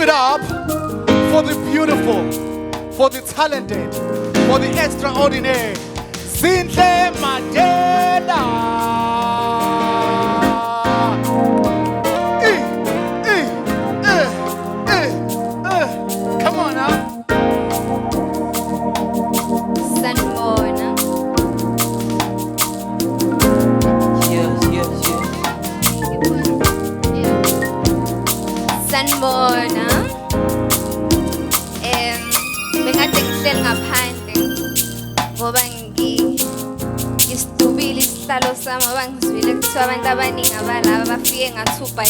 Give it up for the beautiful, for the talented, for the extraordinary. Zinhle Madela. Come on now. Sanibona. Yes. Sanibona. Bengade ngihleli ngaphandle ngoba ngisitubile isihlalo sami ngoba ngizwile kuthiwa abantu abaningi abalaba bafike nga-2 by 2.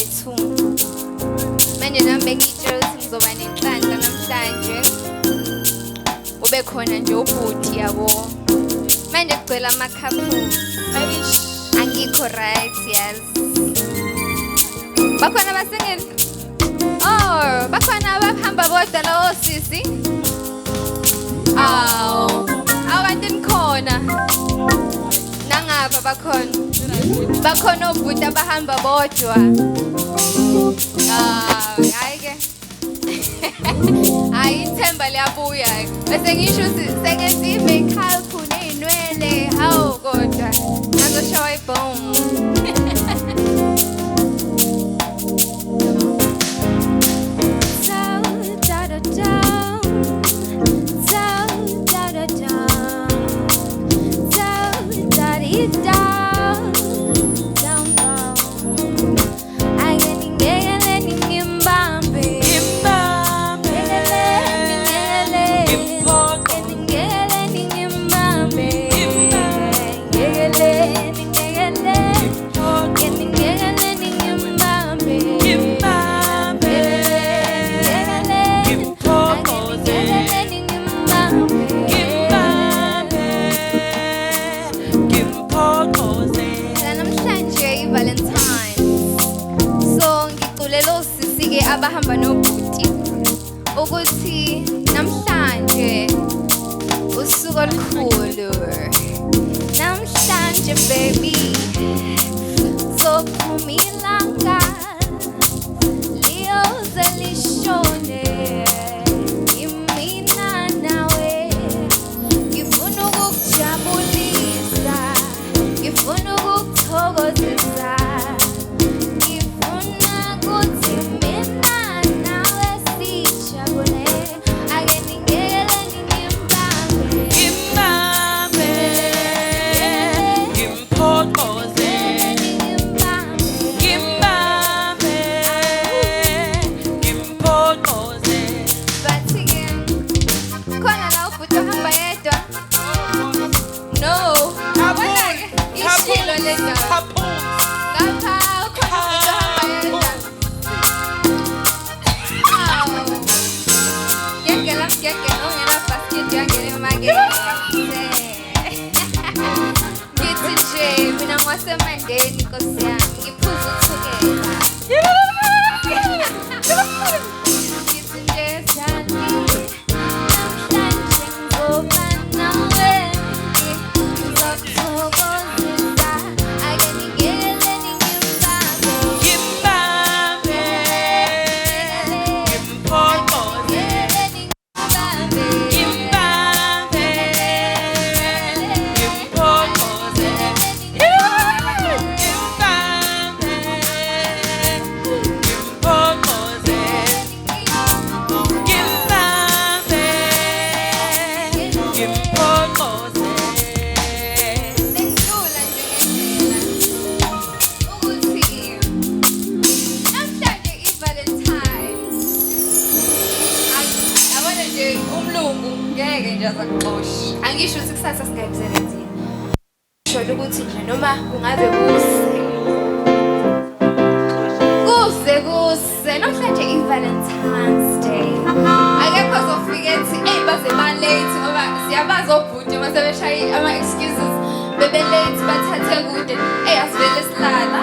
Manje nami bengitshela ukuthi ngizoba nenhlanhla namhlanje. Ube khona nje ubhuti yabo. Manje kugcwele amakhaphuli. Angikho right, yes. Bakhona abasengeli. Oh, bakhona abahamba bodwa lawo sisi. Abantu nikhona. Nangapha bakhona obhuti abahamba bodwa. Hayi ke. Hayi ithemba liyabuya. Bese ngisho seke sive ikhalphu nezinwele. Hawu kodwa ngizoshawa ibhomu. Valentines. So ngiculela osisi-ke abahamba nobhuti ukuthi namhlanje usuku olukhulu. Namhlanje baby sophuma ilanga liyoze lishone. Imina nawe ngifuna ukukujabulisa, ngifuna ukukuthokozisa. Wasemandeni Nkosi yami ngiphuza uthukela. Ngithi nje siyani namhlanje ngoba nawe ngizokuthokozisa. Ake ningele ningimbambe, Ngimbambe, ngimphonqoze, ningimbambe, ngimbambe, ngimphonqoze. Angisho ukuthi kusasa singayisebenzini. Sho ukuthi nje noma kungabe kuze namhlanje i-Valentines Day. Akekho ozofika ethi baze ba-late ngoba siyabazi obhuti uma sebeshaya ama-excuses bebe-late bathathe kude. Asivele silala.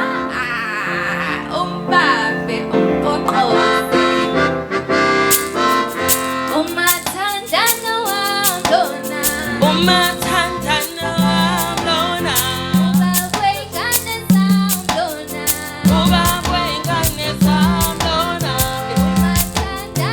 Umbambe umpoqoze. Umathandana wami lona. Umathandana wami lona. Ubaba wey'ngane zami lona. Ubaba wey'ngane zami lona. Umathandana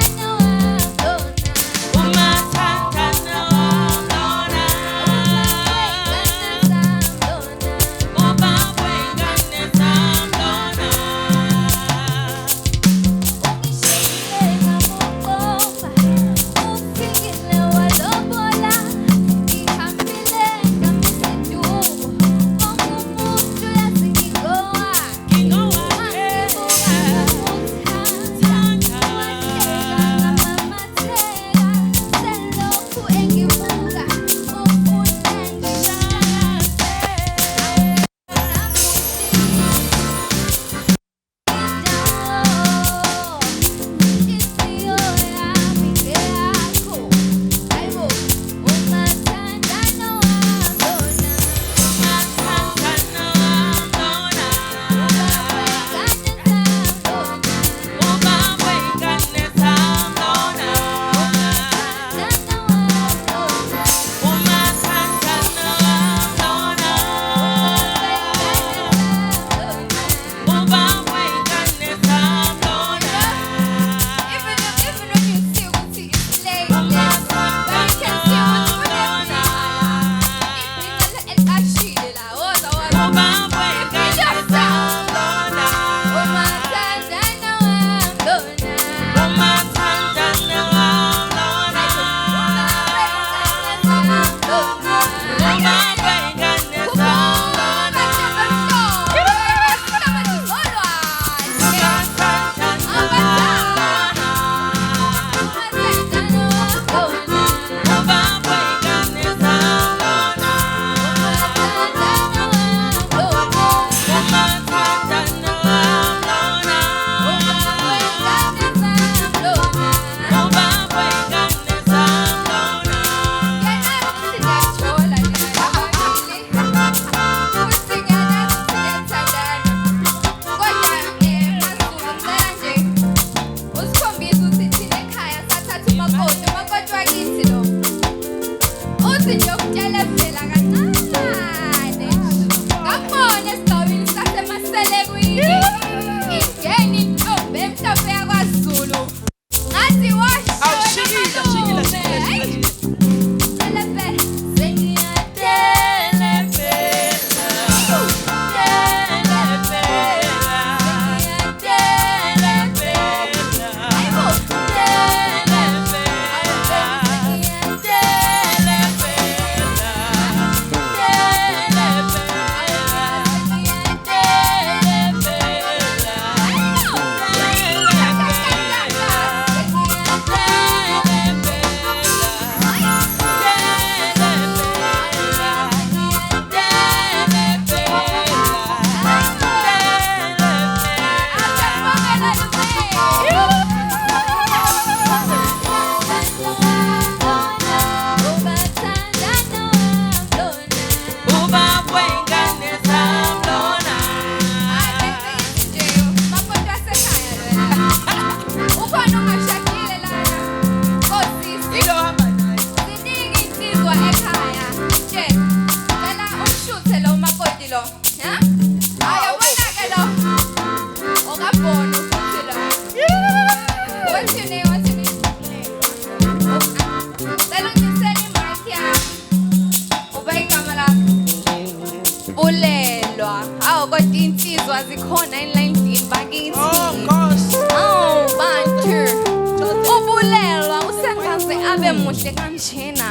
Mamshina.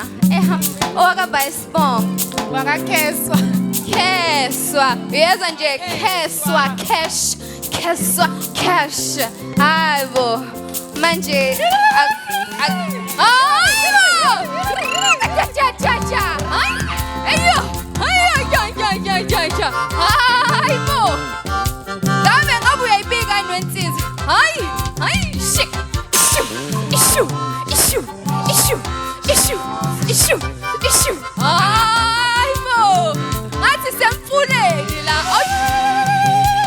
Owakaba isibongo. Wakakeswa. Keswa. Uyezwa nje keswa cash. Keswa cash. Hayibo. Manje hayibo. Cha. Ayo. Hayibo. Dame ngabe uyayibika inwensiza. Hayi. Shit. Issue. Hayibo. Ngathi semfuleni la.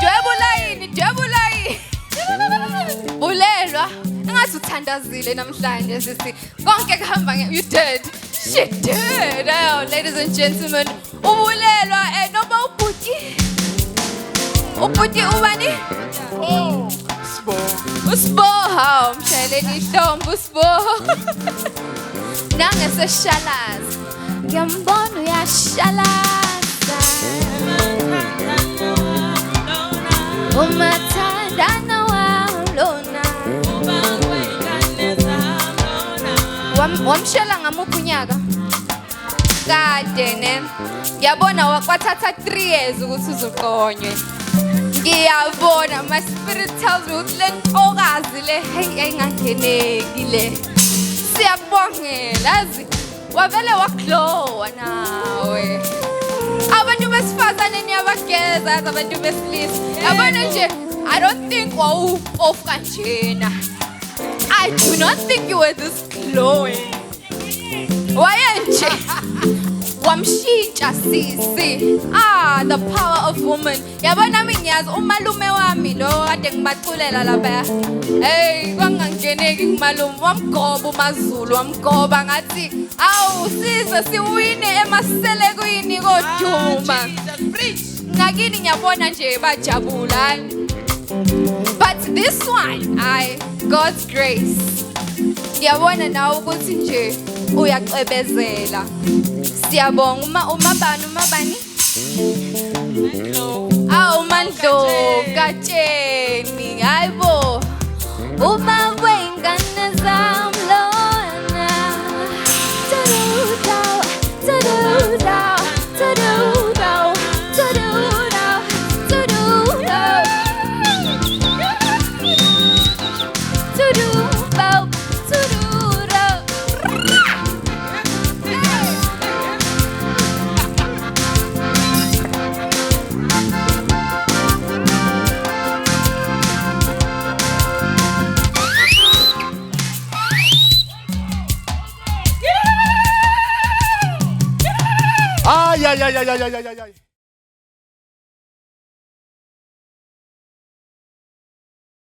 Dwebula. Bulelwa. Engathi uthandazile namhlanje sisi. Konke kuhamba you dead. Shit dead. Ladies and gentlemen, ubulelwa noma ubhuti. Ubhuti ubani? Oh, Sbo. Usbo, hawu mshayeleni ihlombe Usbo. Nangeseshalaza. Ngiyambona uyashalaza. Umathandana walona. Wamshela ngamuphi unyaka? Kade ne. Ngiyabona wakwathatha 3 years ukuthi uzuqonywe. Ngiyabona, my spirit tells me ukuthi lentokazi le ayingangenekile. Siyabongela yazi wavele waklowa nawe. Abantu besifazane niyabageza abantu besilisa. Yabona nje I don't think wawupofu kanjena. I do not think you were this glowing. Wayenje wamshintsha sisi. The power of woman. Yabona mina ngiyazi umalume wami lo kade ngibaculela lapha. Hey, kwangangeneki kumalume wamgoba uMaZulu wamgoba ngathi awu size siwine emaselekweni koduma. Ngakini ngiyabona nje bajabula. But this one, God's grace. Ngiyabona nawe ukuthi nje uyacebezela. Siyabonga umabani? Mandlo katsheni hayibo. Uma wengane zamlona. Ay.